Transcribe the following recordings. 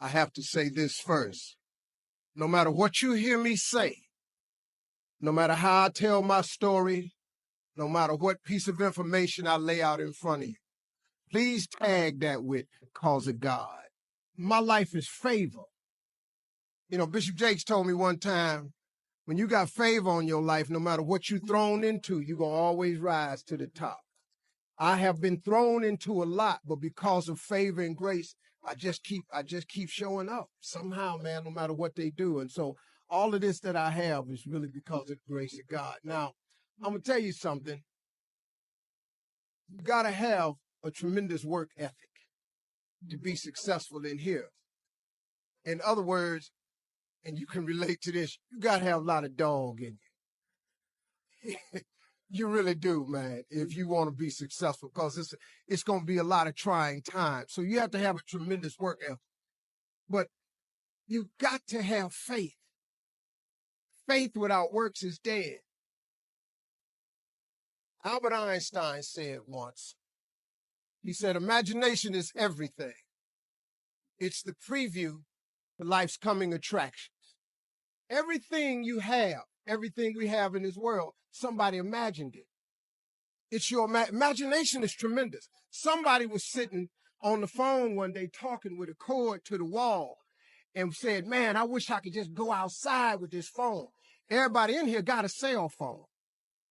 I have to say this first. No matter what you hear me say, no matter how I tell my story, no matter what piece of information I lay out in front of you, please tag that with cause of God. My life is favor. You know, Bishop Jakes told me one time, when you got favor on your life, no matter what you're thrown into, you're going to always rise to the top. I have been thrown into a lot, but because of favor and grace, I just keep showing up somehow, man, no matter what they do. And so all of this that I have is really because of the grace of God. Now, I'm going to tell you something. You got to have a tremendous work ethic to be successful in here. In other words, and you can relate to this, you got to have a lot of dog in you. You really do, man, if you want to be successful, because it's going to be a lot of trying times. So you have to have a tremendous work ethic. But you got to have faith. Faith without works is dead. Albert Einstein said once, he said, imagination is everything. It's the preview to life's coming attractions. Everything you have, everything we have in this world, somebody imagined it. It's your imagination is tremendous. Somebody was sitting on the phone one day talking with a cord to the wall and said, man, I wish I could just go outside with this phone. Everybody in here got a cell phone.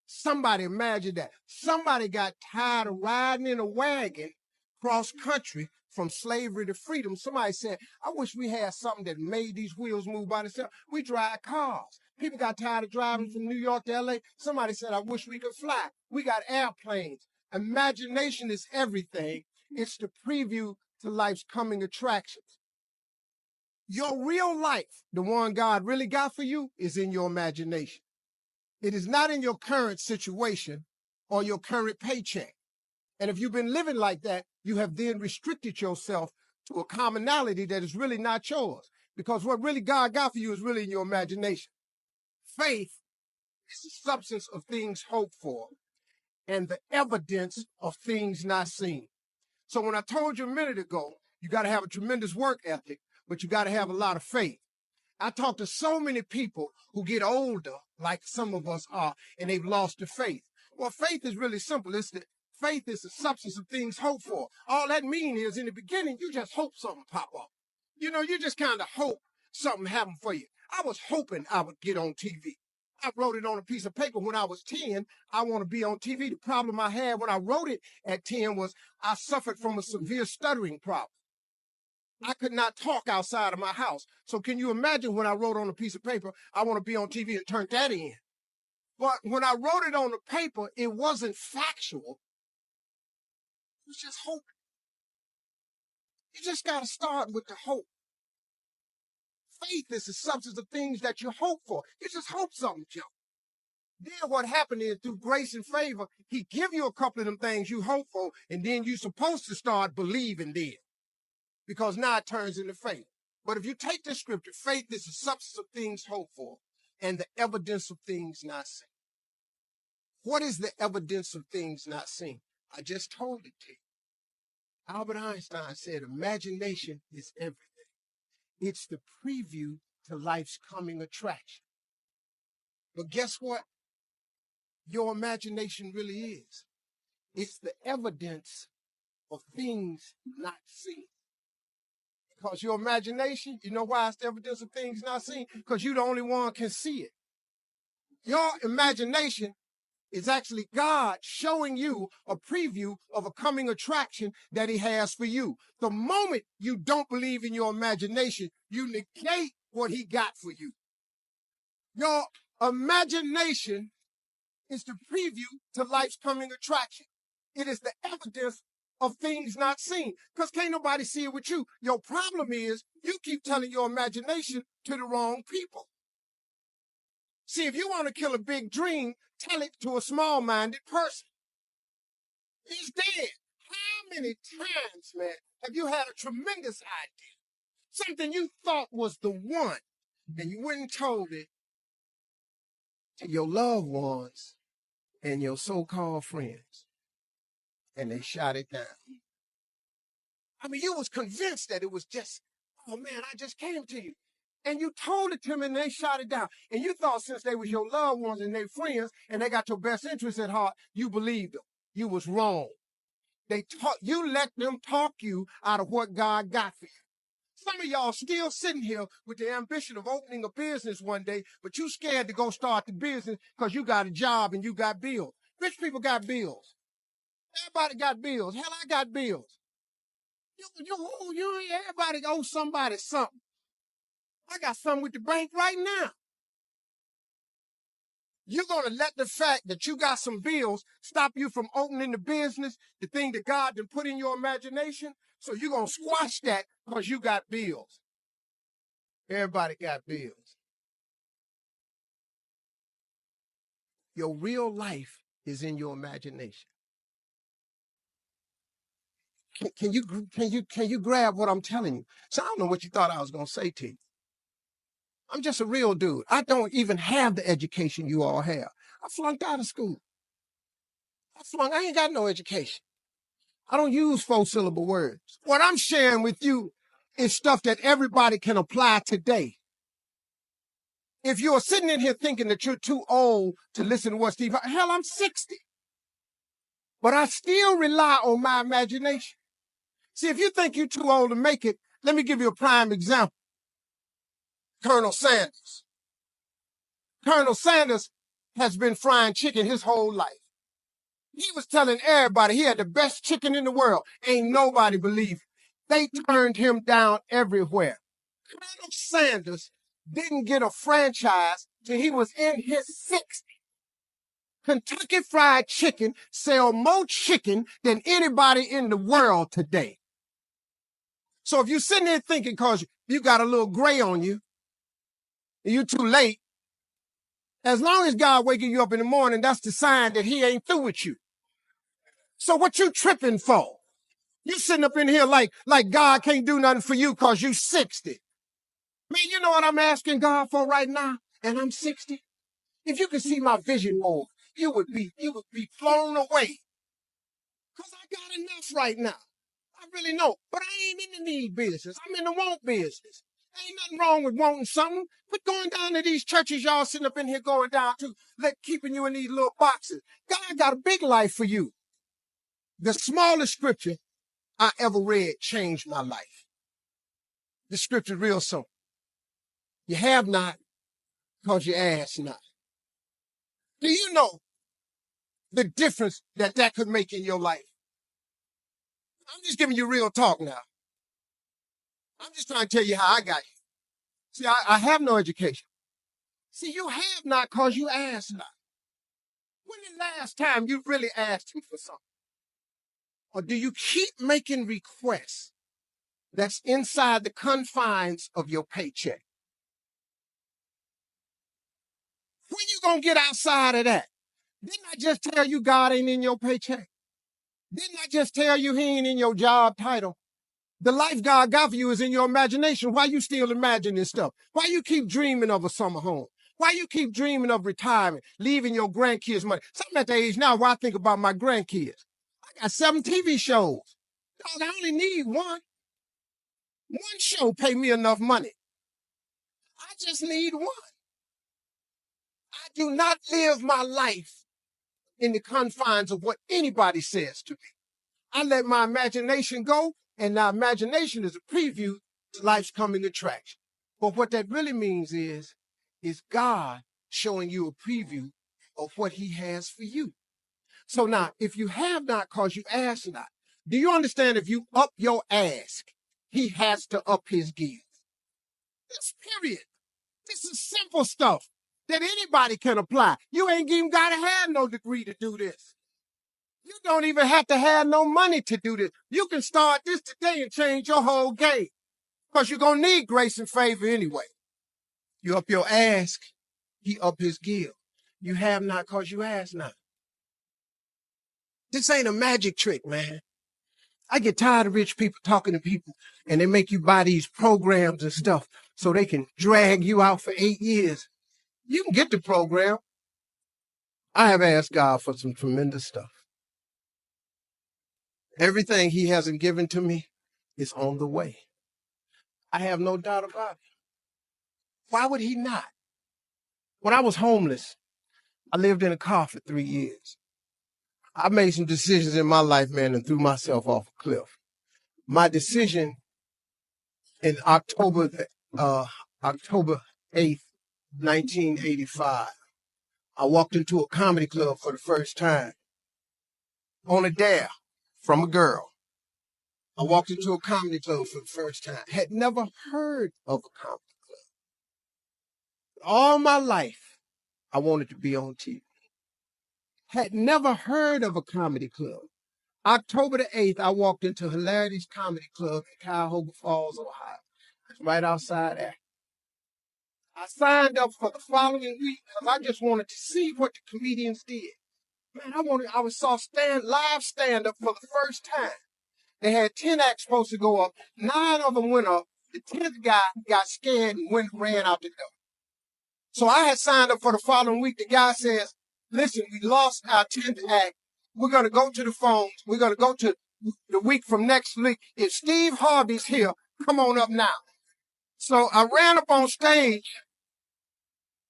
Somebody imagined that. Somebody got tired of riding in a wagon cross country from slavery to freedom. Somebody said, I wish we had something that made these wheels move by themselves. We drive cars. People got tired of driving from New York to LA. Somebody said, I wish we could fly. We got airplanes. Imagination is everything. It's the preview to life's coming attractions. Your real life, the one God really got for you, is in your imagination. It is not in your current situation or your current paycheck. And if you've been living like that, you have then restricted yourself to a commonality that is really not yours. Because what really God got for you is really in your imagination. Faith is the substance of things hoped for and the evidence of things not seen. So when I told you a minute ago, you got to have a tremendous work ethic, but you got to have a lot of faith. I talk to so many people who get older, like some of us are, and they've lost their faith. Well, faith is really simple. Faith is the substance of things hoped for. All that means is in the beginning, you just hope something pop up. You know, you just kind of hope something happen for you. I was hoping I would get on TV. I wrote it on a piece of paper when I was 10. I want to be on TV. The problem I had when I wrote it at 10 was I suffered from a severe stuttering problem. I could not talk outside of my house. So can you imagine when I wrote on a piece of paper, I want to be on TV and turned that in. But when I wrote it on the paper, it wasn't factual. It was just hope. You just got to start with the hope. Faith is the substance of things that you hope for. You just hope something, Joe. Then what happened is through grace and favor, he give you a couple of them things you hope for, and then you're supposed to start believing then. Because now it turns into faith. But if you take this scripture, faith is the substance of things hoped for and the evidence of things not seen. What is the evidence of things not seen? I just told it to you. Albert Einstein said, imagination is everything. It's the preview to life's coming attraction. But guess what? Your imagination really is. It's the evidence of things not seen. Because your imagination, you know why it's the evidence of things not seen? Because you're the only one can see it. Your imagination is actually God showing you a preview of a coming attraction that he has for you. The moment you don't believe in your imagination, you negate what he got for you. Your imagination is the preview to life's coming attraction. It is the evidence of things not seen. Because can't nobody see it with you. Your problem is you keep telling your imagination to the wrong people. See, if you want to kill a big dream, tell it to a small-minded person. He's dead. How many times, man, have you had a tremendous idea? Something you thought was the one, and you went and told it to your loved ones and your so-called friends, and they shot it down. I mean, you was convinced that it was just, oh man, I just came to you. And you told it to them and they shot it down. And you thought since they was your loved ones and their friends and they got your best interest at heart, you believed them. You was wrong. You let them talk you out of what God got for you. Some of y'all still sitting here with the ambition of opening a business one day, but you scared to go start the business because you got a job and you got bills. Rich people got bills. Everybody got bills. Hell, I got bills. Everybody owes somebody something. I got something with the bank right now. You're going to let the fact that you got some bills stop you from opening the business, the thing that God done put in your imagination. So you're going to squash that because you got bills. Everybody got bills. Your real life is in your imagination. Can you grab what I'm telling you? So I don't know what you thought I was going to say to you. I'm just a real dude. I don't even have the education you all have. I flunked out of school. I ain't got no education. I don't use 4-syllable words. What I'm sharing with you is stuff that everybody can apply today. If you're sitting in here thinking that you're too old to listen to what Steve, hell, I'm 60. But I still rely on my imagination. See, if you think you're too old to make it, let me give you a prime example. Colonel Sanders. Colonel Sanders has been frying chicken his whole life. He was telling everybody he had the best chicken in the world. Ain't nobody believed. They turned him down everywhere. Colonel Sanders didn't get a franchise till he was in his 60s. Kentucky Fried Chicken sell more chicken than anybody in the world today. So if you're sitting there thinking because you got a little gray on you, and you're too late, as long as God waking you up in the morning, that's the sign that he ain't through with you. So what you tripping for? You sitting up in here like God can't do nothing for you because you 60. Man, you know what I'm asking God for right now? And I'm 60. If you could see my vision more, you would be blown away. Because I got enough right now. I really know. But I ain't in the need business. I'm in the want business. Ain't nothing wrong with wanting something. But going down to these churches y'all sitting up in here going down to, keeping you in these little boxes. God got a big life for you. The smallest scripture I ever read changed my life. The scripture is real simple. You have not because you ask not. Do you know the difference that could make in your life? I'm just giving you real talk now. I'm just trying to tell you how I got here. See, I have no education. See, you have not because you ask not. When the last time you really asked him for something? Or do you keep making requests that's inside the confines of your paycheck? When you gonna get outside of that? Didn't I just tell you God ain't in your paycheck? Didn't I just tell you he ain't in your job title? The life God got for you is in your imagination. Why you still imagining stuff? Why you keep dreaming of a summer home? Why you keep dreaming of retirement, leaving your grandkids money? So I'm at the age now where I think about my grandkids. I got 7 TV shows. Dog, I only need one. One show pay me enough money. I just need one. I do not live my life in the confines of what anybody says to me. I let my imagination go, and the imagination is a preview to life's coming attraction. But what that really means is God showing you a preview of what he has for you. So now, if you have not because you ask not, do you understand if you up your ask, he has to up his give? This period. This is simple stuff that anybody can apply. You ain't even got to have no degree to do this. You don't even have to have no money to do this. You can start this today and change your whole game because you're going to need grace and favor anyway. You up your ask, he up his give. You have not because you ask not. This ain't a magic trick, man. I get tired of rich people talking to people and they make you buy these programs and stuff so they can drag you out for 8 years. You can get the program. I have asked God for some tremendous stuff. Everything he hasn't given to me is on the way. I have no doubt about it. Why would he not? When I was homeless, I lived in a car for 3 years. I made some decisions in my life, man, and threw myself off a cliff. My decision in October 8th, 1985, I walked into a comedy club for the first time on a dare from a girl. I walked into a comedy club for the first time. Had never heard of a comedy club. All my life, I wanted to be on TV. Had never heard of a comedy club. October the 8th, I walked into Hilarity's Comedy Club in Cuyahoga Falls, Ohio. It's right outside there. I signed up for the following week because I just wanted to see what the comedians did. Man, I saw live stand-up for the first time. They had 10 acts supposed to go up. 9 of them went up. The 10th guy got scared and ran out the door. So I had signed up for the following week. The guy says, listen, we lost our 10th act. We're going to go to the phones. We're going to go to the week from next week. If Steve Harvey's here, come on up now. So I ran up on stage.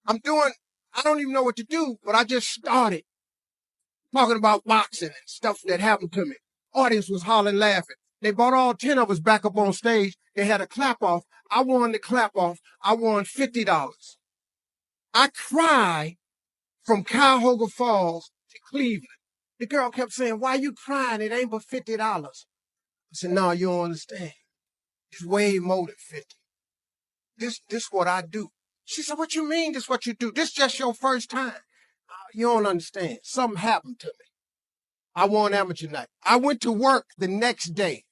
I don't even know what to do, but I just started talking about boxing and stuff that happened to me. Audience was hollering, laughing. They brought all 10 of us back up on stage. They had a clap off. I won the clap off. I won $50. I cried from Cuyahoga Falls to Cleveland. The girl kept saying, why you crying? It ain't but $50. I said, no, you don't understand. It's way more than 50. This what I do. She said, what you mean this what you do? This just your first time. You don't understand. Something happened to me. I won amateur night. I went to work the next day,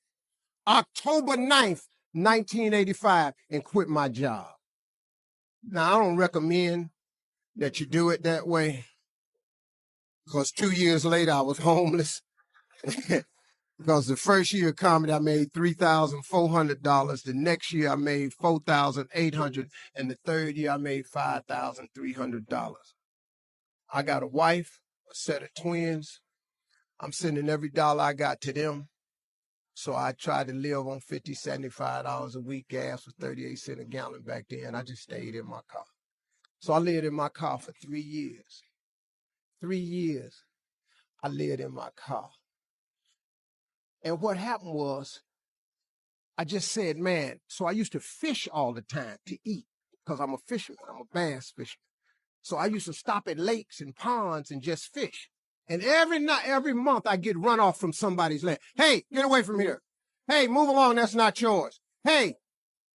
October 9th, 1985, and quit my job. Now, I don't recommend that you do it that way because 2 years later, I was homeless. Because the first year of comedy, I made $3,400. The next year, I made $4,800. And the third year, I made $5,300. I got a wife, a set of twins. I'm sending every dollar I got to them. So I tried to live on $50, $75 a week. Gas was 38 cents a gallon back then. I just stayed in my car. So I lived in my car for 3 years. 3 years, I lived in my car. And what happened was, I just said, man, so I used to fish all the time to eat because I'm a fisherman. I'm a bass fisherman. So I used to stop at lakes and ponds and just fish. And every month I get run off from somebody's land. Hey, get away from here. Hey, move along. That's not yours. Hey,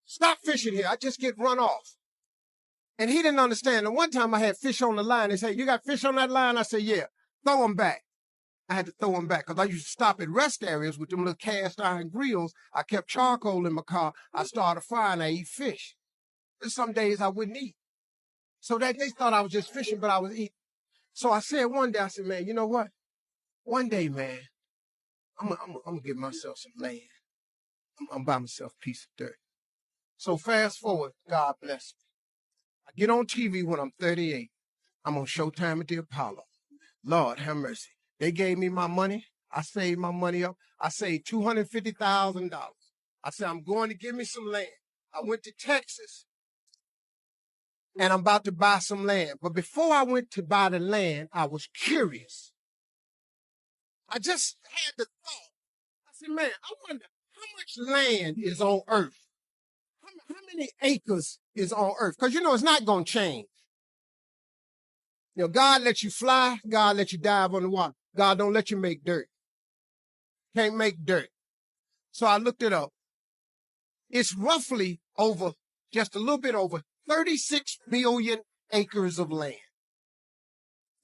stop fishing here. I just get run off. And he didn't understand. And one time I had fish on the line. They said, you got fish on that line? I said, yeah. Throw them back. I had to throw them back because I used to stop at rest areas with them little cast iron grills. I kept charcoal in my car. I started a fire and I eat fish. And some days I wouldn't eat. So that they thought I was just fishing, but I was eating. So I said one day, I said, man, you know what? One day, man, I'm going to give myself some land. I'm going to buy myself a piece of dirt. So fast forward, God bless me. I get on TV when I'm 38. I'm on Showtime at the Apollo. Lord have mercy. They gave me my money. I saved my money up. I saved $250,000. I said, I'm going to give me some land. I went to Texas, and I'm about to buy some land. But before I went to buy the land, I was curious. I just had the thought. I said, man, I wonder how much land is on earth? How many acres is on earth? Because, it's not going to change. God lets you fly. God lets you dive on the water. God don't let you make dirt. Can't make dirt. So I looked it up. It's roughly just a little bit over 36 billion acres of land.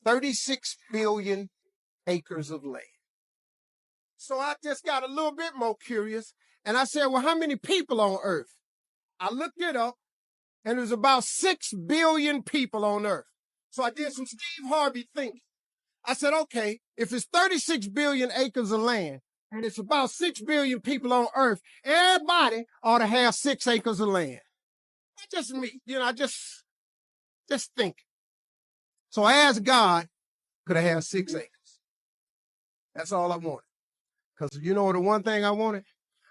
36 billion acres of land. So I just got a little bit more curious, and I said, well, how many people on earth? I looked it up, and there's about 6 billion people on earth. So I did some Steve Harvey thinking. I said, okay, if it's 36 billion acres of land, and it's about 6 billion people on earth, everybody ought to have 6 acres of land. Not just me, I just think. So I asked God, could I have 6 acres? That's all I wanted. Because the one thing I wanted?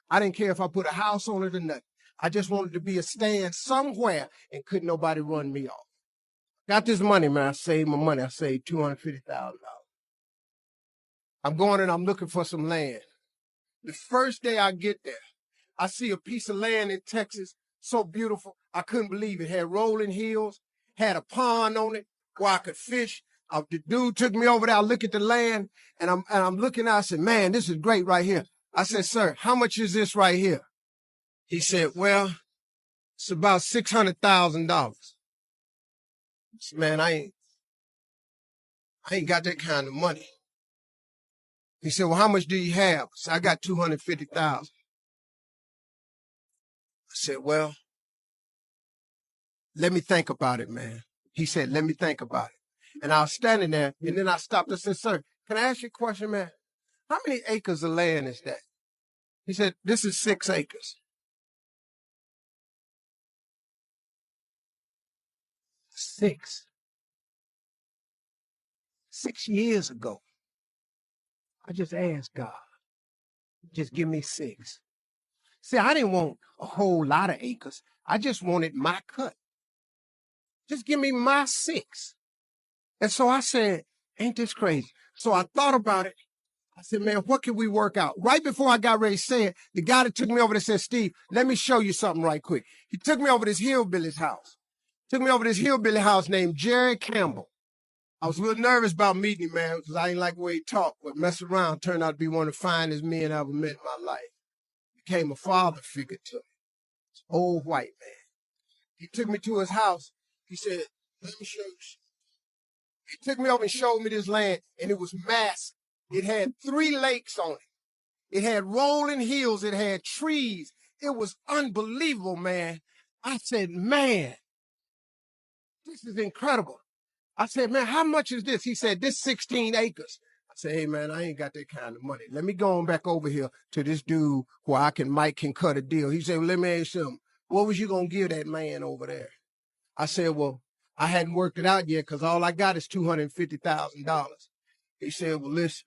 I didn't care if I put a house on it or nothing. I just wanted to be a stand somewhere and couldn't nobody run me off. Got this money, man. I saved my money. I saved $250,000. I'm going and I'm looking for some land. The first day I get there, I see a piece of land in Texas, so beautiful. I couldn't believe it. Had rolling hills, had a pond on it where I could fish. The dude took me over there. I look at the land, and I'm looking out. I said, man, this is great right here. I said, sir, how much is this right here? He said, well, it's about $600,000. Man, I ain't got that kind of money. He said, well, how much do you have? I said, I got $250,000. I said, well, let me think about it, man. He said, let me think about it. And I was standing there, and then I stopped and said, sir, can I ask you a question, man? How many acres of land is that? He said, this is 6 acres. 6. 6 years ago, I just asked God, just give me 6. See, I didn't want a whole lot of acres. I just wanted my cut. Just give me my 6. And so I said, ain't this crazy? So I thought about it. I said, man, what can we work out? Right before I got ready to say it, the guy that took me over there said, Steve, let me show you something right quick. He took me over to this hillbilly's house. Took me over to this hillbilly house named Jerry Campbell. I was a little nervous about meeting him, man, because I didn't like the way he talked, but mess around, turned out to be one of the finest men I ever met in my life. Became a father figure to me. Old white man. He took me to his house. He said, let me show you. He took me over and showed me this land, and it was massive. It had 3 lakes on it. It had rolling hills. It had trees. It was unbelievable, man. I said, man, this is incredible. I said, man, how much is this? He said, this 16 acres. I said, hey, man, I ain't got that kind of money. Let me go on back over here to this dude where Mike can cut a deal. He said, well, let me ask you something. What was you going to give that man over there? I said, well, I hadn't worked it out yet because all I got is $250,000. He said, well, listen,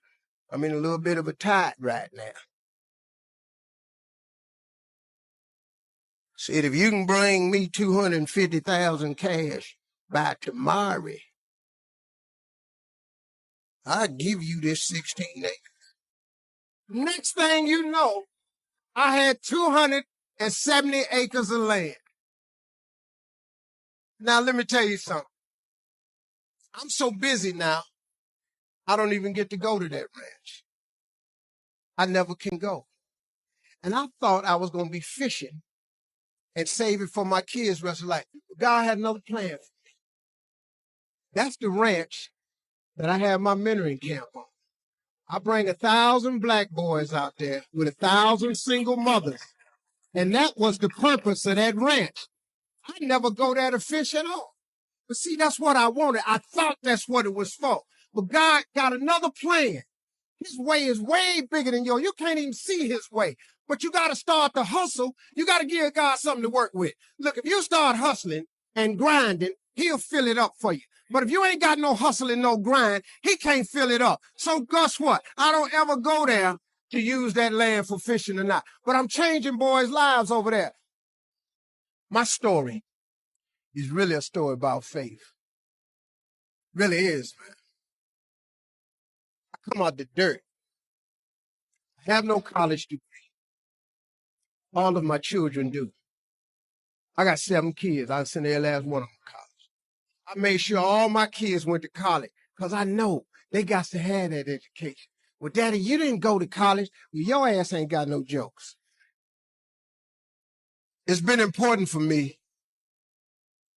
I'm in a little bit of a tide right now. Said, if you can bring me $250,000 cash by tomorrow, I'll give you this 16 acres. Next thing you know, I had 270 acres of land. Now, let me tell you something. I'm so busy now, I don't even get to go to that ranch. I never can go. And I thought I was going to be fishing and save it for my kids' rest of life. God had another plan for me. That's the ranch that I have my mentoring camp on. I bring 1,000 black boys out there with 1,000 single mothers. And that was the purpose of that ranch. I never go there to fish at all. But see, that's what I wanted. I thought that's what it was for. But God got another plan. His way is way bigger than yours. You can't even see his way. But you got to start to hustle. You got to give God something to work with. Look, if you start hustling and grinding, he'll fill it up for you. But if you ain't got no hustle and no grind, he can't fill it up. So guess what? I don't ever go there to use that land for fishing or not. But I'm changing boys' lives over there. My story is really a story about faith. Really is, man. I come out the dirt. I have no college degree. All of my children do. I got 7 kids. I sent their last one of them to college. I made sure all my kids went to college because I know they got to have that education. Well, Daddy, you didn't go to college. Well, your ass ain't got no jokes. It's been important for me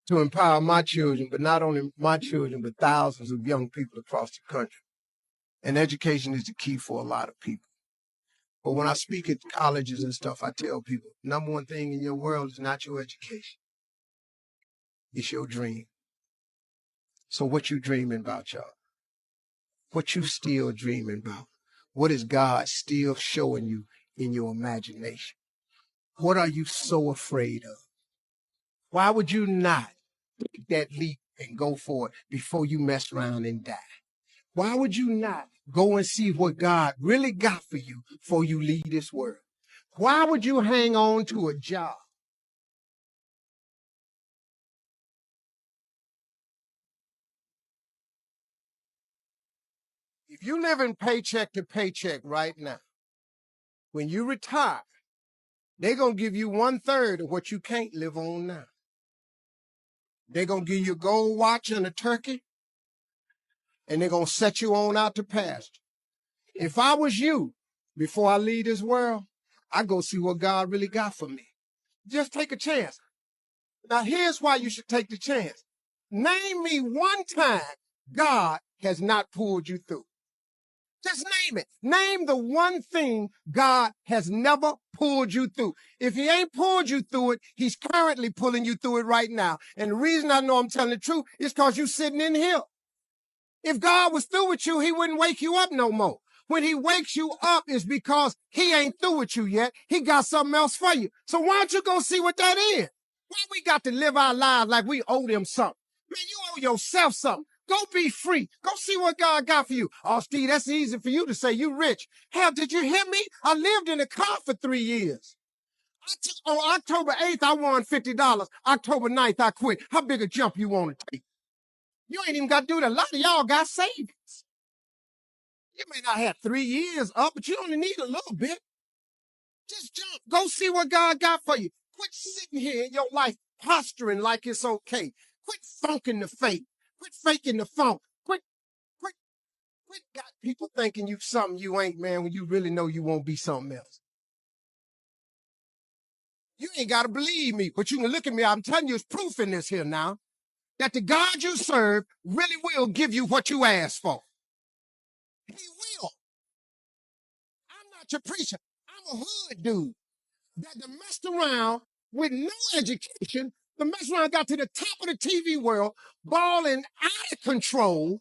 to empower my children, but not only my children, but thousands of young people across the country. And education is the key for a lot of people. But when I speak at colleges and stuff, I tell people, number one thing in your world is not your education. It's your dream. So what you dreaming about, y'all? What you still dreaming about? What is God still showing you in your imagination? What are you so afraid of? Why would you not take that leap and go for it before you mess around and die? Why would you not go and see what God really got for you before you leave this world? Why would you hang on to a job If you live in paycheck to paycheck right now, when you retire, they're going to give you 1/3 of what you can't live on now. They're going to give you a gold watch and a turkey, and they're going to set you on out to pasture. If I was you, before I leave this world, I'd go see what God really got for me. Just take a chance. Now, here's why you should take the chance. Name me one time God has not pulled you through. Just name it. Name the one thing God has never pulled you through. If he ain't pulled you through it, he's currently pulling you through it right now. And the reason I know I'm telling the truth is because you're sitting in here. If God was through with you, he wouldn't wake you up no more. When he wakes you up is because he ain't through with you yet. He got something else for you. So why don't you go see what that is? Why we got to live our lives like we owe them something? Man, you owe yourself something. Go be free. Go see what God got for you. Oh, Steve, that's easy for you to say. You rich. Hell, did you hear me? I lived in a car for 3 years. On October 8th, I won $50. October 9th, I quit. How big a jump you want to take? You ain't even got to do that. A lot of y'all got savings. You may not have 3 years up, but you only need a little bit. Just jump. Go see what God got for you. Quit sitting here in your life posturing like it's okay. Quit funking the fake. Quit faking the funk. Quit got people thinking you something you ain't, man, when you really know you won't be something else. You ain't got to believe me, but you can look at me. I'm telling you, it's proof in this here now that the God you serve really will give you what you ask for. He will. I'm not your preacher. I'm a hood dude that messed around with no education, the mess around got to the top of the TV world, balling out of control.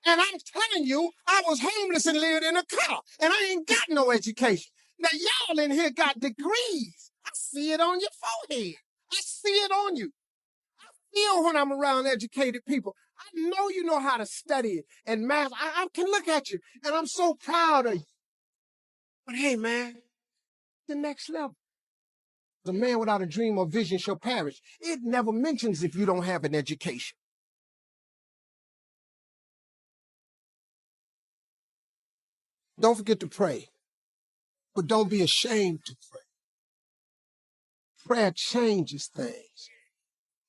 And I'm telling you, I was homeless and lived in a car, and I ain't got no education. Now, y'all in here got degrees. I see it on your forehead. I see it on you. I feel when I'm around educated people. I know you know how to study it and math. I can look at you, and I'm so proud of you. But hey, man, the next level. The man without a dream or vision shall perish. It never mentions if you don't have an education. Don't forget to pray, but don't be ashamed to pray. Prayer changes things.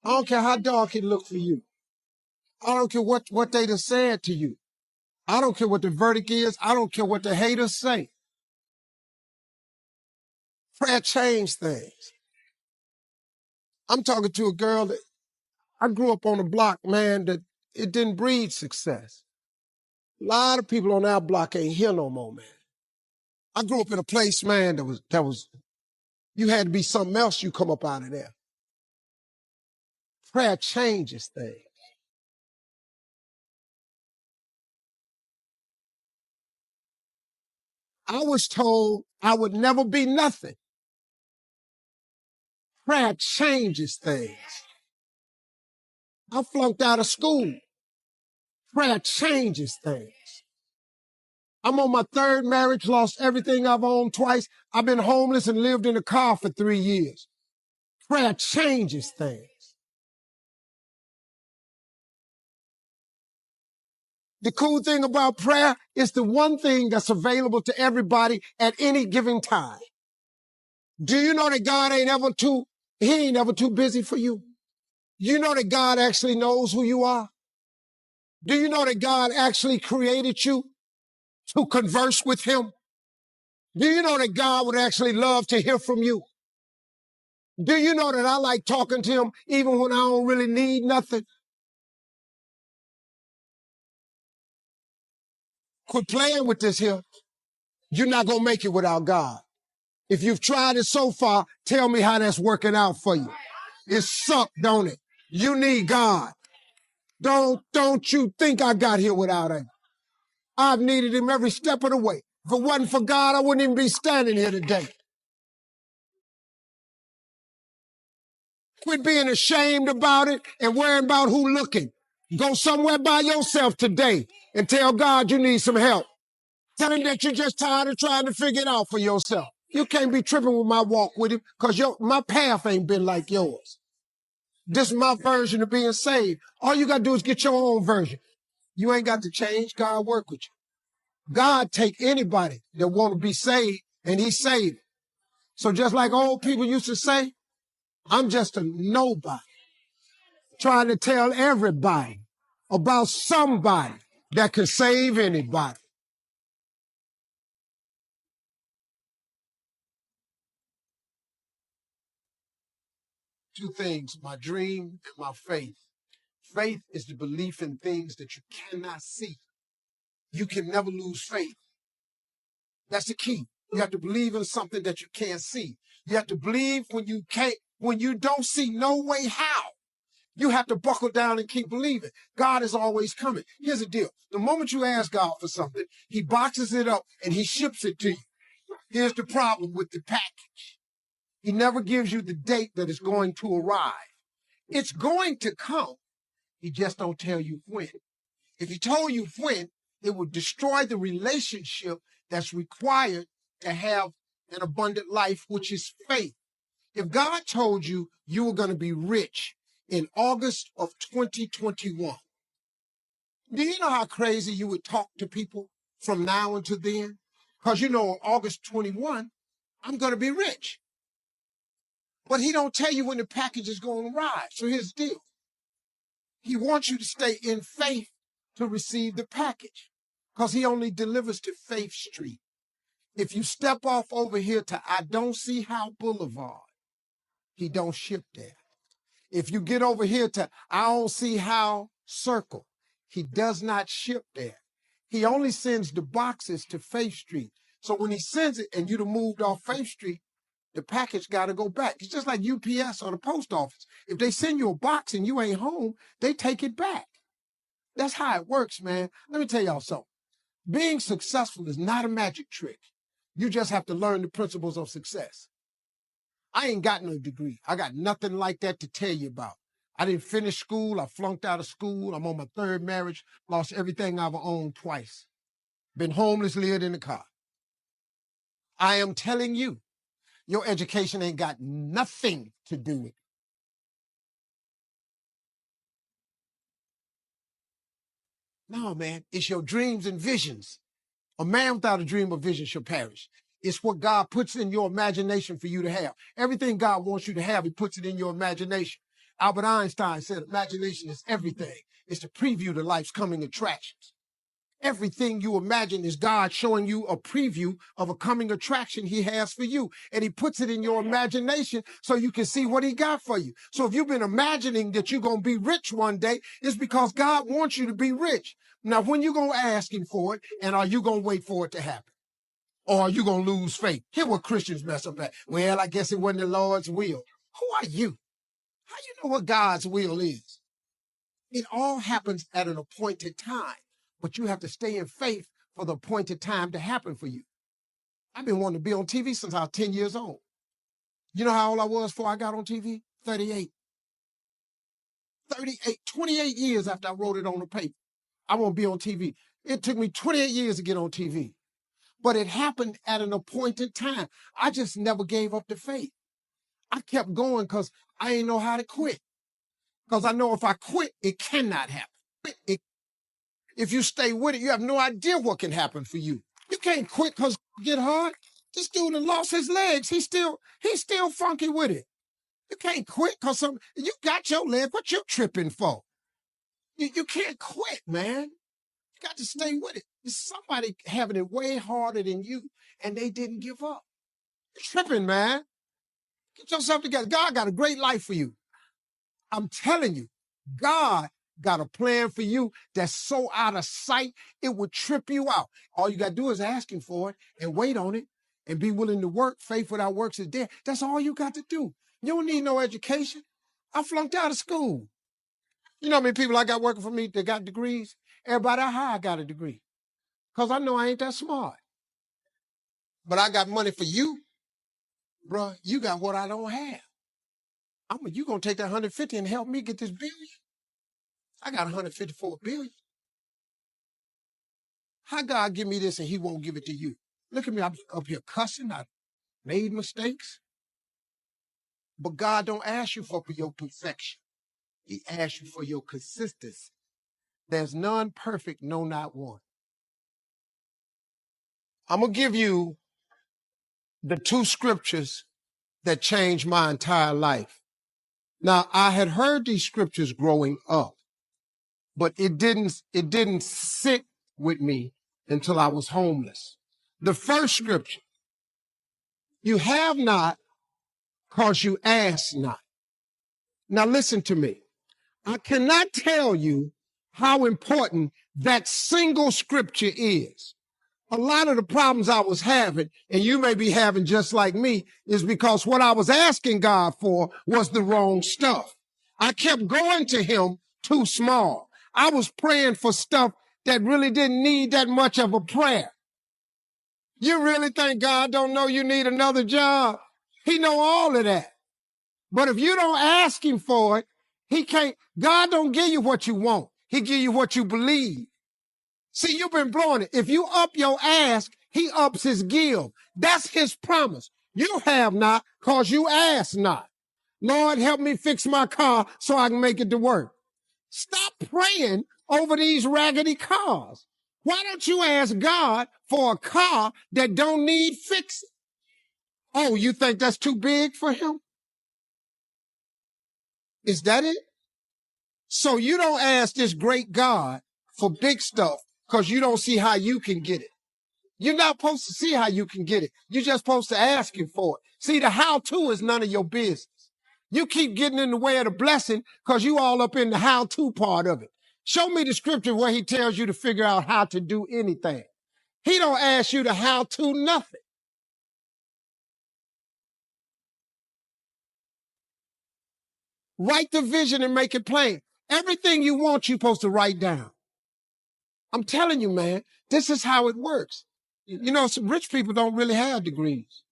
I don't care how dark it looks for you. I don't care what they done said to you. I don't care what the verdict is. I don't care what the haters say. Prayer changed things. I'm talking to a girl that I grew up on a block, man, that it didn't breed success. A lot of people on our block ain't here no more, man. I grew up in a place, man, that was you had to be something else you come up out of there. Prayer changes things. I was told I would never be nothing. Prayer changes things. I flunked out of school. Prayer changes things. I'm on my third marriage, lost everything I've owned twice. I've been homeless and lived in a car for 3 years. Prayer changes things. The cool thing about prayer is the one thing that's available to everybody at any given time. Do you know that God he ain't ever too busy for you? You know that God actually knows who you are? Do you know that God actually created you to converse with him? Do you know that God would actually love to hear from you? Do you know that I like talking to him even when I don't really need nothing? Quit playing with this here. You're not going to make it without God. If you've tried it so far, tell me how that's working out for you. It sucked, don't it? You need God. Don't you think I got here without him. I've needed him every step of the way. If it wasn't for God, I wouldn't even be standing here today. Quit being ashamed about it and worrying about who looking. Go somewhere by yourself today and tell God you need some help. Tell him that you're just tired of trying to figure it out for yourself. You can't be tripping with my walk with him because my path ain't been like yours. This is my version of being saved. All you got to do is get your own version. You ain't got to change. God work with you. God take anybody that want to be saved, and he saved. So just like old people used to say, I'm just a nobody trying to tell everybody about somebody that can save anybody. Two things, my dream and my faith. Faith is the belief in things that you cannot see. You can never lose faith. That's the key. You have to believe in something that you can't see. You have to believe when you don't see no way how. You have to buckle down and keep believing. God is always coming. Here's the deal. The moment you ask God for something, he boxes it up and he ships it to you. Here's the problem with the package. He never gives you the date that it's going to arrive. It's going to come. He just don't tell you when. If he told you when, it would destroy the relationship that's required to have an abundant life, which is faith. If God told you you were going to be rich in August of 2021, do you know how crazy you would talk to people from now until then? Because you know, on August 21, I'm going to be rich. But he don't tell you when the package is going to arrive. So here's the deal. He wants you to stay in faith to receive the package because he only delivers to Faith Street. If you step off over here to I Don't See How Boulevard, he don't ship there. If you get over here to I Don't See How Circle, he does not ship there. He only sends the boxes to Faith Street. So when he sends it and you'd have moved off Faith Street, the package got to go back. It's just like UPS or the post office. If they send you a box and you ain't home, they take it back. That's how it works, man. Let me tell y'all something. Being successful is not a magic trick. You just have to learn the principles of success. I ain't got no degree. I got nothing like that to tell you about. I didn't finish school. I flunked out of school. I'm on my third marriage. Lost everything I've owned twice. Been homeless, lived in the car. I am telling you, your education ain't got nothing to do with it. No, man, it's your dreams and visions. A man without a dream or vision shall perish. It's what God puts in your imagination for you to have. Everything God wants you to have, he puts it in your imagination. Albert Einstein said imagination is everything. It's the preview to life's coming attractions. Everything you imagine is God showing you a preview of a coming attraction he has for you. And he puts it in your imagination so you can see what he got for you. So if you've been imagining that you're going to be rich one day, it's because God wants you to be rich. Now, when you going to ask him for it, and are you going to wait for it to happen? Or are you going to lose faith? Here's what Christians mess up at. Well, I guess it wasn't the Lord's will. Who are you? How you know what God's will is? It all happens at an appointed time, but you have to stay in faith for the appointed time to happen for you. I've been wanting to be on TV since I was 10 years old. You know how old I was before I got on TV? 38. 38, 28 years after I wrote it on the paper. I want to be on TV. It took me 28 years to get on TV, but it happened at an appointed time. I just never gave up the faith. I kept going because I didn't know how to quit. Because I know if I quit, it cannot happen. If you stay with it, you have no idea what can happen for you. You can't quit because it get hard. This dude lost his legs. He's still funky with it. You can't quit because you got your leg. What you tripping for? You can't quit, man. You got to stay with it. There's somebody having it way harder than you, and they didn't give up. You're tripping, man. Get yourself together. God got a great life for you. I'm telling you, God got a plan for you that's so out of sight, it would trip you out. All you got to do is ask him for it and wait on it and be willing to work. Faith without works is dead. That's all you got to do. You don't need no education. I flunked out of school. You know how many people I got working for me that got degrees? Everybody I hire got a degree because I know I ain't that smart. But I got money for you, bro. You got what I don't have. You going to take that 150 and help me get this billion? I got 154 billion. How God give me this and he won't give it to you? Look at me, I'm up here cussing. I made mistakes. But God don't ask you for your perfection. He asks you for your consistency. There's none perfect, no, not one. I'm going to give you the two scriptures that changed my entire life. Now, I had heard these scriptures growing up, but it didn't sit with me until I was homeless. The first scripture, you have not because you ask not. Now listen to me. I cannot tell you how important that single scripture is. A lot of the problems I was having, and you may be having just like me, is because what I was asking God for was the wrong stuff. I kept going to him too small. I was praying for stuff that really didn't need that much of a prayer. You really think God don't know you need another job? He know all of that. But if you don't ask him for it, he can't. God don't give you what you want. He give you what you believe. See, you've been blowing it. If you up your ask, he ups his give. That's his promise. You have not because you ask not. Lord, help me fix my car so I can make it to work. Stop praying over these raggedy cars. Why don't you ask God for a car that don't need fixing? Oh, you think that's too big for him? Is that it? So you don't ask this great God for big stuff because you don't see how you can get it. You're not supposed to see how you can get it. You're just supposed to ask him for it. See, the how-to is none of your business. You keep getting in the way of the blessing because you all up in the how-to part of it. Show me the scripture where he tells you to figure out how to do anything. He don't ask you to how-to nothing. Write the vision and make it plain. Everything you want, you're supposed to write down. I'm telling you, man, this is how it works. You know, some rich people don't really have degrees.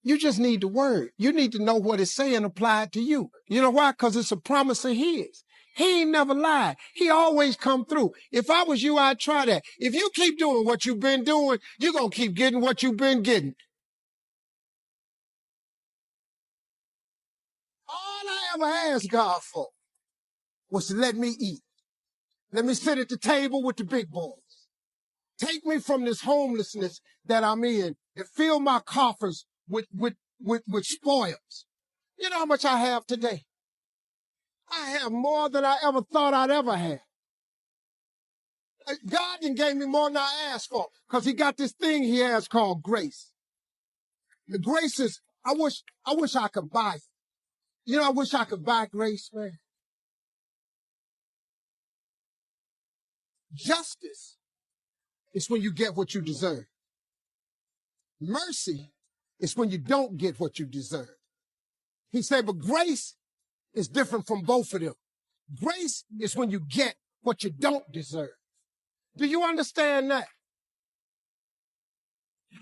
You just need the word. You need to know what it's saying applied to you. You know why? Because it's a promise of his. He ain't never lied. He always come through. If I was you, I'd try that. If you keep doing what you've been doing, you're going to keep getting what you've been getting. All I ever asked God for was to let me eat. Let me sit at the table with the big boys. Take me from this homelessness that I'm in and fill my coffers with spoils. You know how much I have today? I have more than I ever thought I'd ever have. God done gave me more than I asked for because he got this thing he has called grace. The grace is, I wish I could buy it. You know, I wish I could buy grace, man. Justice is when you get what you deserve. Mercy is when you don't get what you deserve. He said, but grace is different from both of them. Grace is when you get what you don't deserve. Do you understand that?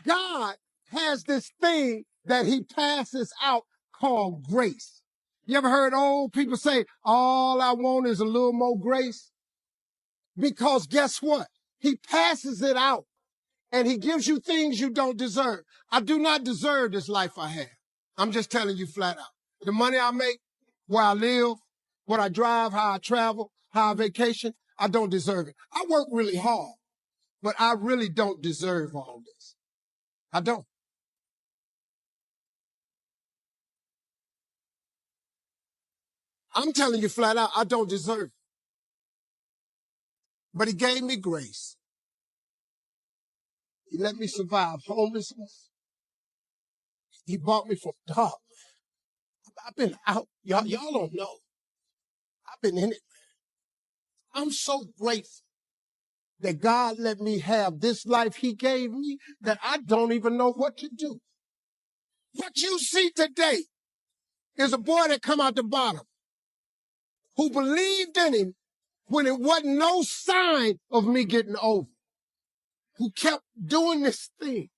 God has this thing that he passes out called grace. You ever heard old people say, all I want is a little more grace? Because guess what? He passes it out and he gives you things you don't deserve. I do not deserve this life I have. I'm just telling you flat out. The money I make, where I live, what I drive, how I travel, how I vacation, I don't deserve it. I work really hard, but I really don't deserve all this. I don't. I'm telling you flat out, I don't deserve it. But he gave me grace. He let me survive homelessness. He brought me from dark. I've been out. Y'all don't know. I've been in it. I'm so grateful that God let me have this life he gave me that I don't even know what to do. What you see today is a boy that come out the bottom who believed in him when it wasn't no sign of me getting over, who kept doing this thing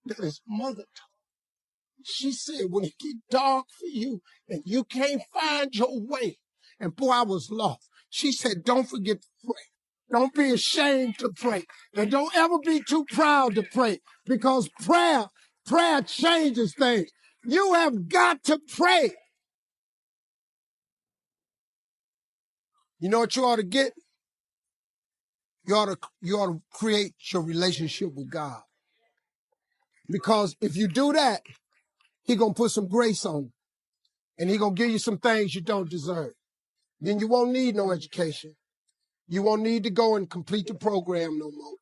that his mother taught. She said, when it get dark for you and you can't find your way, and boy, I was lost. She said, don't forget to pray. Don't be ashamed to pray. And don't ever be too proud to pray because prayer changes things. You have got to pray. You know what you ought to get? You ought to create your relationship with God. Because if you do that, He's going to put some grace on you. And He's going to give you some things you don't deserve. Then you won't need no education. You won't need to go and complete the program no more.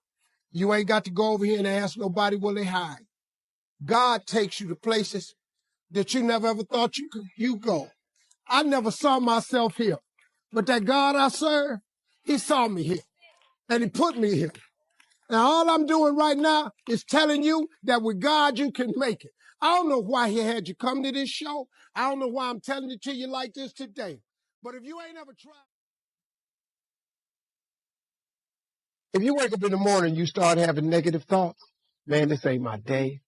You ain't got to go over here and ask nobody where they hide. God takes you to places that you never ever thought you go. I never saw myself here. But that God I serve, He saw me here. And He put me here. Now, all I'm doing right now is telling you that with God, you can make it. I don't know why He had you come to this show. I don't know why I'm telling it to you like this today. But if you ain't ever tried, if you wake up in the morning and you start having negative thoughts, man, this ain't my day.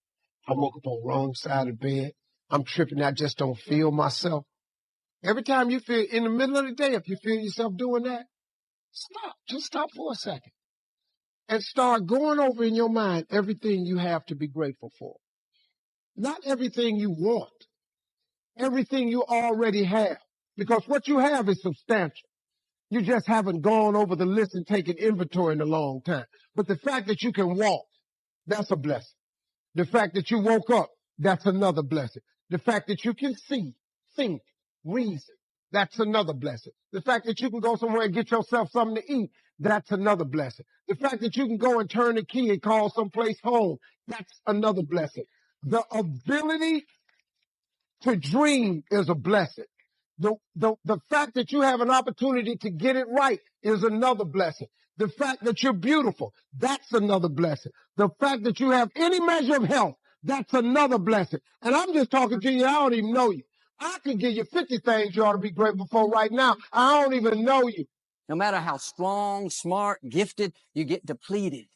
I woke up on the wrong side of the bed. I'm tripping. I just don't feel myself. Every time you feel in the middle of the day, if you feel yourself doing that, stop. Just stop for a second and start going over in your mind everything you have to be grateful for. Not everything you want, everything you already have. Because what you have is substantial. You just haven't gone over the list and taken inventory in a long time. But the fact that you can walk, that's a blessing. The fact that you woke up, that's another blessing. The fact that you can see, think, reason, that's another blessing. The fact that you can go somewhere and get yourself something to eat, that's another blessing. The fact that you can go and turn the key and call someplace home, that's another blessing. The ability to dream is a blessing. The fact that you have an opportunity to get it right is another blessing. The fact that you're beautiful, that's another blessing. The fact that you have any measure of health, that's another blessing. And I'm just talking to you, I don't even know you. I could give you 50 things you ought to be grateful for right now. I don't even know you. No matter how strong, smart, gifted, you get depleted.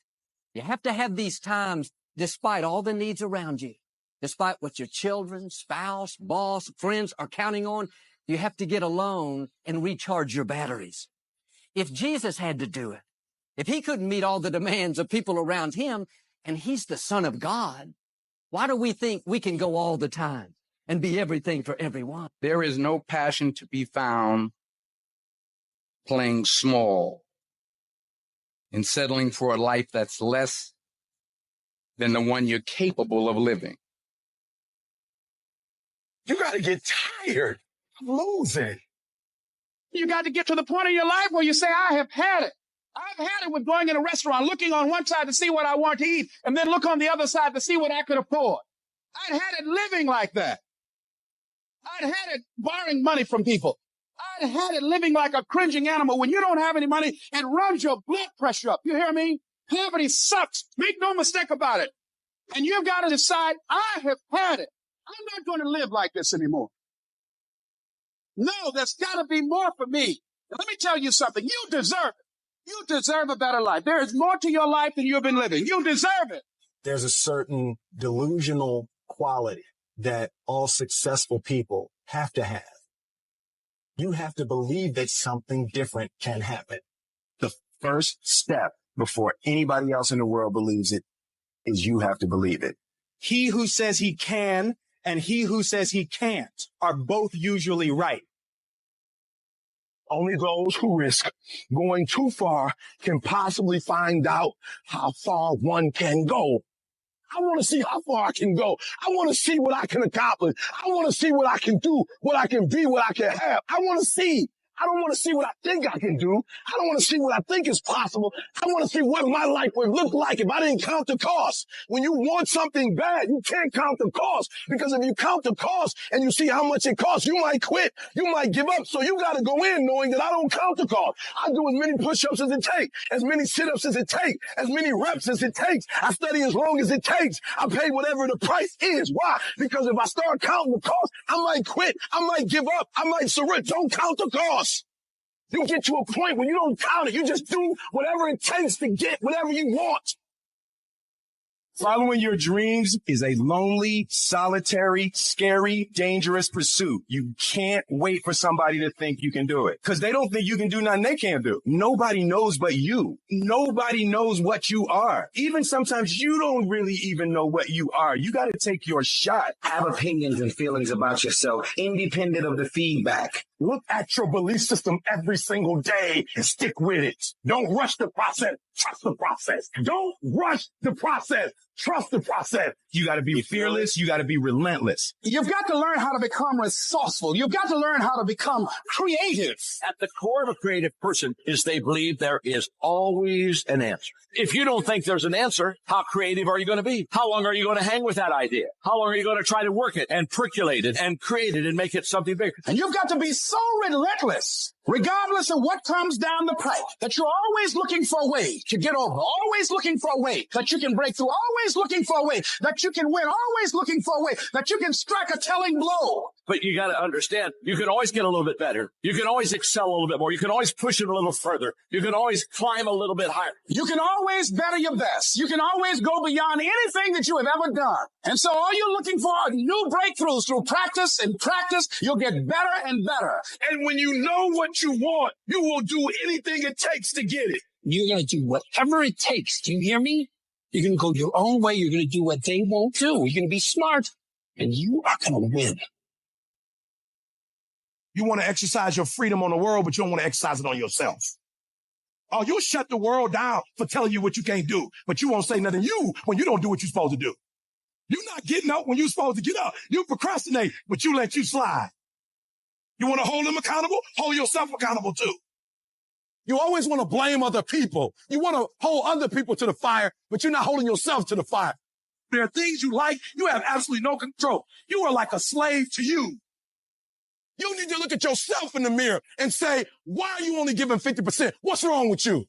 You have to have these times despite all the needs around you, despite what your children, spouse, boss, friends are counting on. You have to get alone and recharge your batteries. If Jesus had to do it, if He couldn't meet all the demands of people around Him, and He's the Son of God, why do we think we can go all the time and be everything for everyone? There is no passion to be found playing small and settling for a life that's less than the one you're capable of living. You got to get tired of losing. You got to get to the point of your life where you say, I have had it. I've had it with going in a restaurant, looking on one side to see what I want to eat, and then look on the other side to see what I could afford. I'd had it living like that. I'd had it borrowing money from people. I'd had it living like a cringing animal. When you don't have any money, it runs your blood pressure up. You hear me? Poverty sucks. Make no mistake about it. And you've got to decide, I have had it. I'm not going to live like this anymore. No, there's got to be more for me. And let me tell you something. You deserve it. You deserve a better life. There is more to your life than you've been living. You deserve it. There's a certain delusional quality that all successful people have to have. You have to believe that something different can happen. The first step before anybody else in the world believes it is you have to believe it. He who says he can and he who says he can't are both usually right. Only those who risk going too far can possibly find out how far one can go. I want to see how far I can go. I want to see what I can accomplish. I want to see what I can do, what I can be, what I can have. I want to see. I don't want to see what I think I can do. I don't want to see what I think is possible. I want to see what my life would look like if I didn't count the cost. When you want something bad, you can't count the cost, because if you count the cost and you see how much it costs, you might quit. You might give up. So you got to go in knowing that I don't count the cost. I do as many push-ups as it takes, as many sit-ups as it takes, as many reps as it takes. I study as long as it takes. I pay whatever the price is. Why? Because if I start counting the cost, I might quit. I might give up. I might surrender. Don't count the cost. You get to a point where you don't count it. You just do whatever it takes to get whatever you want. Following your dreams is a lonely, solitary, scary, dangerous pursuit. You can't wait for somebody to think you can do it, because they don't think you can do nothing they can't do. Nobody knows but you. Nobody knows what you are. Even sometimes you don't really even know what you are. You got to take your shot. Have opinions and feelings about yourself, independent of the feedback. Look at your belief system every single day and stick with it. Don't rush the process. Trust the process. Don't rush the process. Trust the process. You got to be fearless. You got to be relentless. You've got to learn how to become resourceful. You've got to learn how to become creative. At the core of a creative person is they believe there is always an answer. If you don't think there's an answer, how creative are you going to be? How long are you going to hang with that idea? How long are you going to try to work it and percolate it and create it and make it something bigger? And you've got to be so relentless, regardless of what comes down the pipe, that you're always looking for a way to get over, always looking for a way that you can break through, always looking for a way that you can win, always looking for a way that you can strike a telling blow. But you got to understand, you can always get a little bit better. You can always excel a little bit more. You can always push it a little further. You can always climb a little bit higher. You can always better your best. You can always go beyond anything that you have ever done. And so all you're looking for are new breakthroughs through practice and practice. You'll get better and better. And when you know what you want, you will do anything it takes to get it. You're going to do whatever it takes. Do you hear me? You're going to go your own way. You're going to do what they won't do. You're going to be smart, and you are going to win. You want to exercise your freedom on the world, but you don't want to exercise it on yourself. Oh, you'll shut the world down for telling you what you can't do, but you won't say nothing when you don't do what you're supposed to do. You're not getting up when you're supposed to get up. You procrastinate, but you let you slide. You want to hold them accountable? Hold yourself accountable too. You always want to blame other people. You want to hold other people to the fire, but you're not holding yourself to the fire. There are things you like. You have absolutely no control. You are like a slave to you. You need to look at yourself in the mirror and say, why are you only giving 50%? What's wrong with you?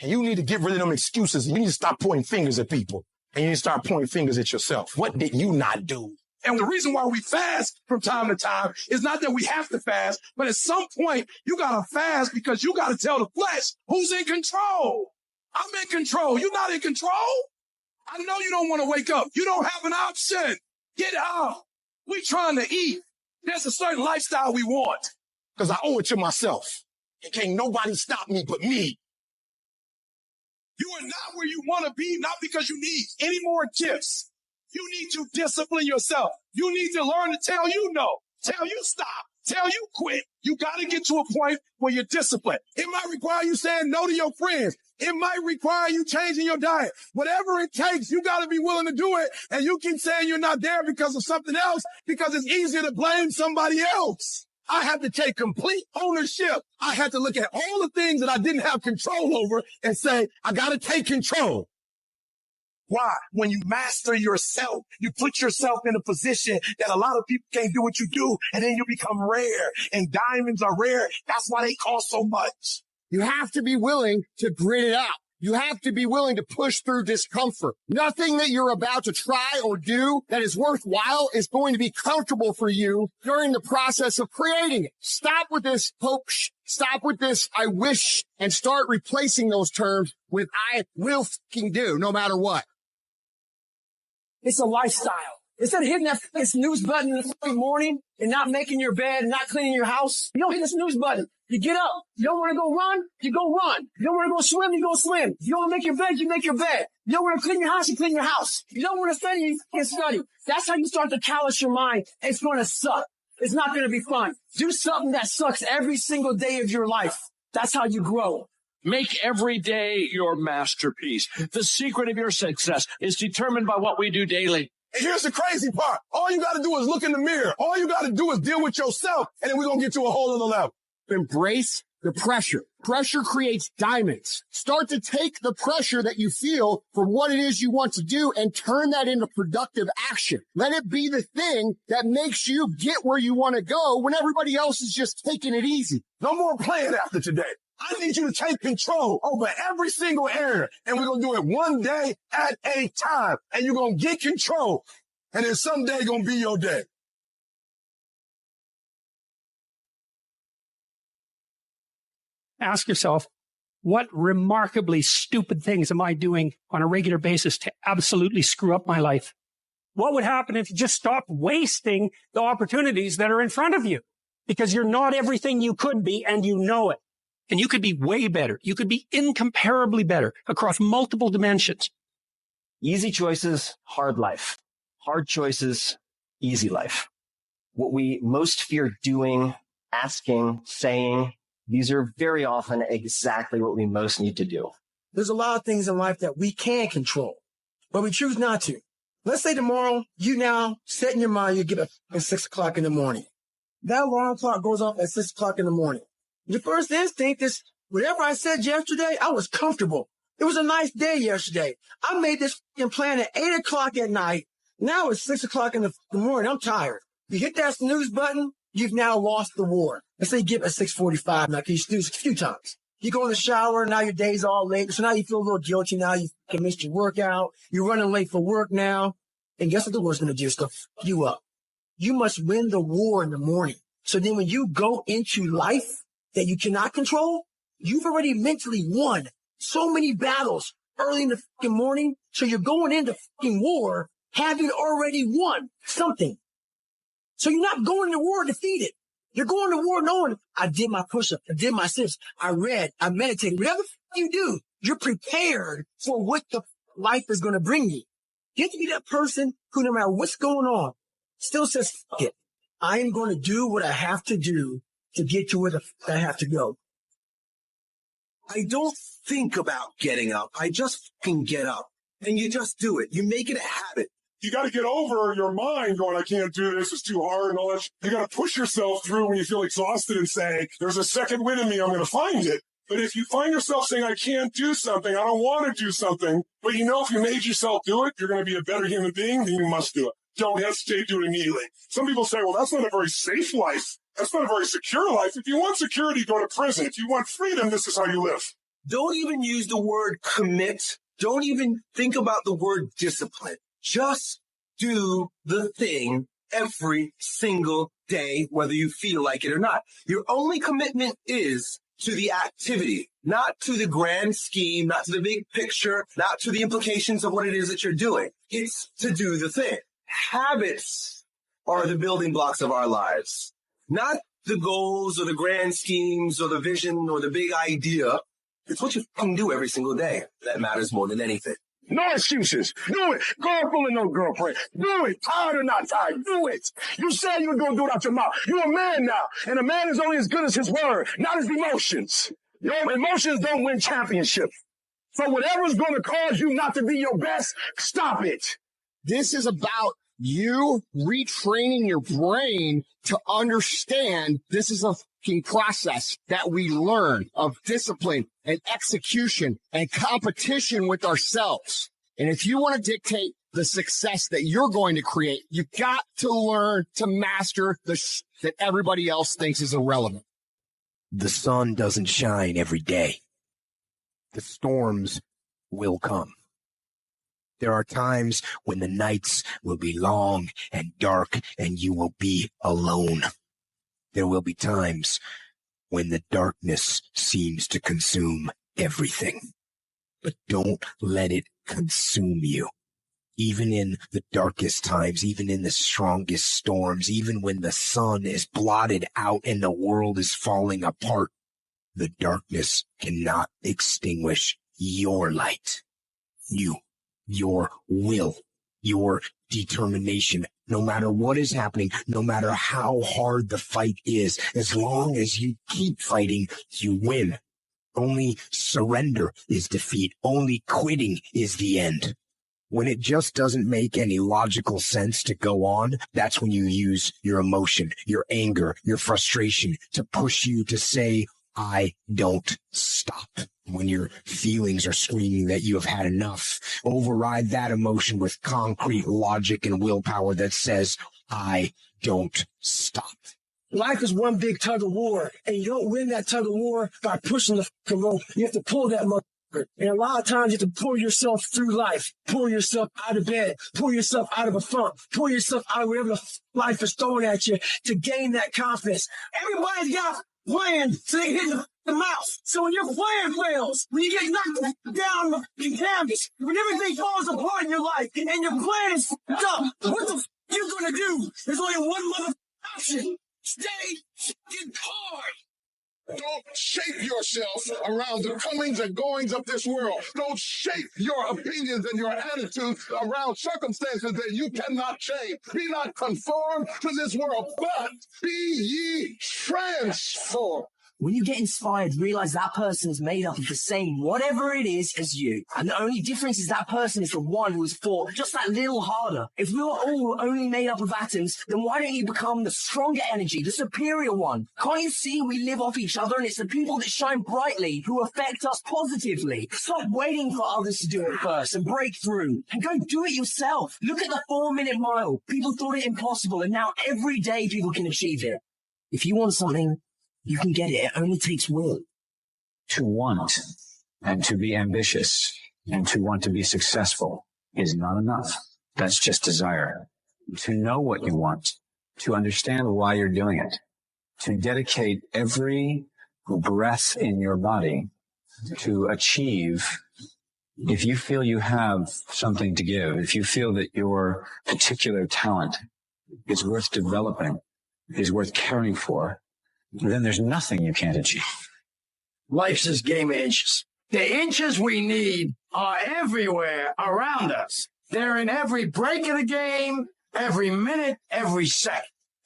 And you need to get rid of them excuses. You need to stop pointing fingers at people. And you need to start pointing fingers at yourself. What did you not do? And the reason why we fast from time to time is not that we have to fast, but at some point you got to fast because you got to tell the flesh who's in control. I'm in control. You're not in control. I know you don't want to wake up. You don't have an option. Get up. We trying to eat. There's a certain lifestyle we want because I owe it to myself. And can't nobody stop me but me. You are not where you want to be, not because you need any more gifts. You need to discipline yourself. You need to learn to tell you no, tell you stop, tell you quit. You got to get to a point where you're disciplined. It might require you saying no to your friends. It might require you changing your diet. Whatever it takes, you got to be willing to do it. And you keep saying you're not there because of something else, because it's easier to blame somebody else. I had to take complete ownership. I had to look at all the things that I didn't have control over and say, I got to take control. Why? When you master yourself, you put yourself in a position that a lot of people can't do what you do, and then you become rare. And diamonds are rare. That's why they cost so much. You have to be willing to grit it out. You have to be willing to push through discomfort. Nothing that you're about to try or do that is worthwhile is going to be comfortable for you during the process of creating it. Stop with this hope. Stop with this I wish, and start replacing those terms with I will fucking do no matter what. It's a lifestyle. Instead of hitting that snooze button in the fucking morning and not making your bed and not cleaning your house, you don't hit the snooze button. You get up. You don't want to go run, you go run. You don't want to go swim, you go swim. You don't want to make your bed, you make your bed. You don't want to clean your house, you clean your house. You don't want to study, you can study. That's how you start to callous your mind. It's going to suck. It's not going to be fun. Do something that sucks every single day of your life. That's how you grow. Make every day your masterpiece. The secret of your success is determined by what we do daily. And here's the crazy part. All you got to do is look in the mirror. All you got to do is deal with yourself, and then we're going to get to a whole other level. Embrace the pressure. Pressure creates diamonds. Start to take the pressure that you feel for what it is you want to do and turn that into productive action. Let it be the thing that makes you get where you want to go when everybody else is just taking it easy. No more playing after today. I need you to take control over every single area, and we're going to do it one day at a time, and you're going to get control, and then someday going to be your day. Ask yourself, what remarkably stupid things am I doing on a regular basis to absolutely screw up my life? What would happen if you just stopped wasting the opportunities that are in front of you? Because you're not everything you could be, and you know it. And you could be way better. You could be incomparably better across multiple dimensions. Easy choices, hard life. Hard choices, easy life. what we most fear doing, asking, saying, these are very often exactly what we most need to do. There's a lot of things in life that we can control, but we choose not to. Let's say tomorrow, you now set in your mind, you get up at 6 o'clock in the morning. That alarm clock goes off at 6 o'clock in the morning. Your first instinct is, whatever I said yesterday, I was comfortable. It was a nice day yesterday. I made this plan at 8 o'clock at night. Now it's 6 o'clock in the morning. I'm tired. You hit that snooze button, you've now lost the war. Let's say you get up at 6:45 now, because you snooze a few times. You go in the shower, now your day's all late. So now you feel a little guilty. Now you missed your workout. You're running late for work now. And guess what the war's going to do? It's going to f you up. You must win the war in the morning. So then when you go into life that you cannot control, you've already mentally won so many battles early in the fucking morning. So you're going into fucking war having already won something. So you're not going to war defeated. You're going to war knowing I did my push-up, I did my sit-ups, I read, I meditated. Whatever you do, you're prepared for what the life is going to bring you. You have to be that person who, no matter what's going on, still says, fuck it. I am going to do what I have to do to get to where the fuck I have to go. I don't think about getting up. I just fucking get up. And you just do it. You make it a habit. You got to get over your mind going, I can't do this, it's too hard and all that. You got to push yourself through when you feel exhausted and say, there's a second wind in me, I'm going to find it. But if you find yourself saying, I can't do something, I don't want to do something, but you know if you made yourself do it, you're going to be a better human being, then you must do it. Don't hesitate, do it immediately. Some people say, well, that's not a very safe life. That's not a very secure life. If you want security, go to prison. If you want freedom, this is how you live. Don't even use the word commit. Don't even think about the word discipline. Just do the thing every single day, whether you feel like it or not. Your only commitment is to the activity, not to the grand scheme, not to the big picture, not to the implications of what it is that you're doing. It's to do the thing. Habits are the building blocks of our lives, not the goals or the grand schemes or the vision or the big idea. It's what you can do every single day that matters more than anything. No excuses. Do it. Go fooling no girlfriend. Do it. Tired or not tired. Do it. You said you were going to do it out your mouth. You're a man now. And a man is only as good as his word, not his emotions. Your emotions don't win championships. So whatever's going to cause you not to be your best, stop it. This is about you retraining your brain to understand this is a fucking process that we learn of discipline and execution and competition with ourselves. And if you want to dictate the success that you're going to create, you've got to learn to master the that everybody else thinks is irrelevant. The sun doesn't shine every day. The storms will come. There are times when the nights will be long and dark and you will be alone. There will be times when the darkness seems to consume everything. But don't let it consume you. Even in the darkest times, even in the strongest storms, even when the sun is blotted out and the world is falling apart, the darkness cannot extinguish your light. Your will, your determination, no matter what is happening, no matter how hard the fight is, as long as you keep fighting, you win. Only surrender is defeat. Only quitting is the end. When it just doesn't make any logical sense to go on, that's when you use your emotion, your anger, your frustration to push you to say, I don't stop. When your feelings are screaming that you have had enough, override that emotion with concrete logic and willpower that says, I don't stop. Life is one big tug of war, and you don't win that tug of war by pushing the fucking rope. You have to pull that motherfucker. And a lot of times you have to pull yourself through life, pull yourself out of bed, pull yourself out of a funk, pull yourself out of whatever life is throwing at you to gain that confidence. Everybody's got plan so they hit the mouse. So when your plan fails, when you get knocked down the canvas, when everything falls apart in your life and your plan is fucked up, what the you gonna do? There's only one option. Stay fucking hard. Don't shape yourself around the comings and goings of this world. Don't shape your opinions and your attitudes around circumstances that you cannot change. Be not conformed to this world, but be ye transformed. When you get inspired, realize that person is made up of the same whatever it is as you. And the only difference is that person is the one who has fought just that little harder. If we were all only made up of atoms, then why don't you become the stronger energy, the superior one? Can't you see we live off each other and it's the people that shine brightly who affect us positively? Stop waiting for others to do it first and break through. And go do it yourself. Look at the 4-minute mile. People thought it impossible and now every day people can achieve it. If you want something, you can get it. It only takes will. To want and to be ambitious and to want to be successful is not enough. That's just desire. To know what you want, to understand why you're doing it, to dedicate every breath in your body to achieve. If you feel you have something to give, if you feel that your particular talent is worth developing, is worth caring for, then there's nothing you can't achieve. Life's just game of inches. The inches we need are everywhere around us. They're in every break of the game, every minute, every second.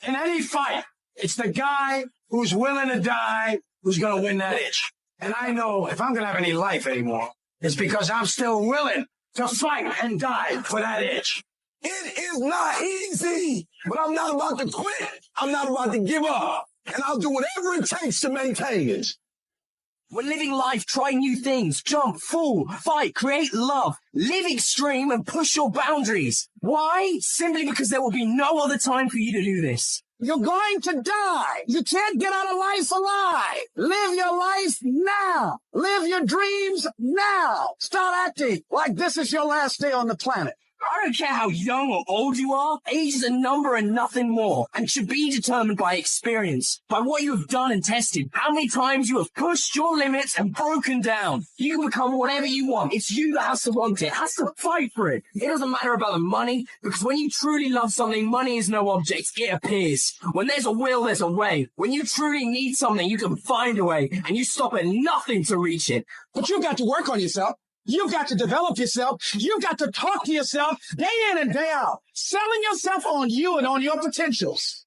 In any fight, it's the guy who's willing to die who's going to win that itch. And I know if I'm going to have any life anymore, it's because I'm still willing to fight and die for that itch. It is not easy, but I'm not about to quit. I'm not about to give up. And I'll do whatever it takes to maintain it. When living life, try new things, jump, fall, fight, create love, live extreme and push your boundaries. Why? Simply because there will be no other time for you to do this. You're going to die. You can't get out of life alive. Live your life now. Live your dreams now. Start acting like this is your last day on the planet. I don't care how young or old you are. Age is a number and nothing more, and should be determined by experience, by what you have done and tested, how many times you have pushed your limits and broken down. You can become whatever you want. It's you that has to want it, has to fight for it. It doesn't matter about the money, because when you truly love something, money is no object. It appears. When there's a will, there's a way. When you truly need something, you can find a way, and you stop at nothing to reach it. But you've got to work on yourself. You've got to develop yourself. You've got to talk to yourself day in and day out, selling yourself on you and on your potentials.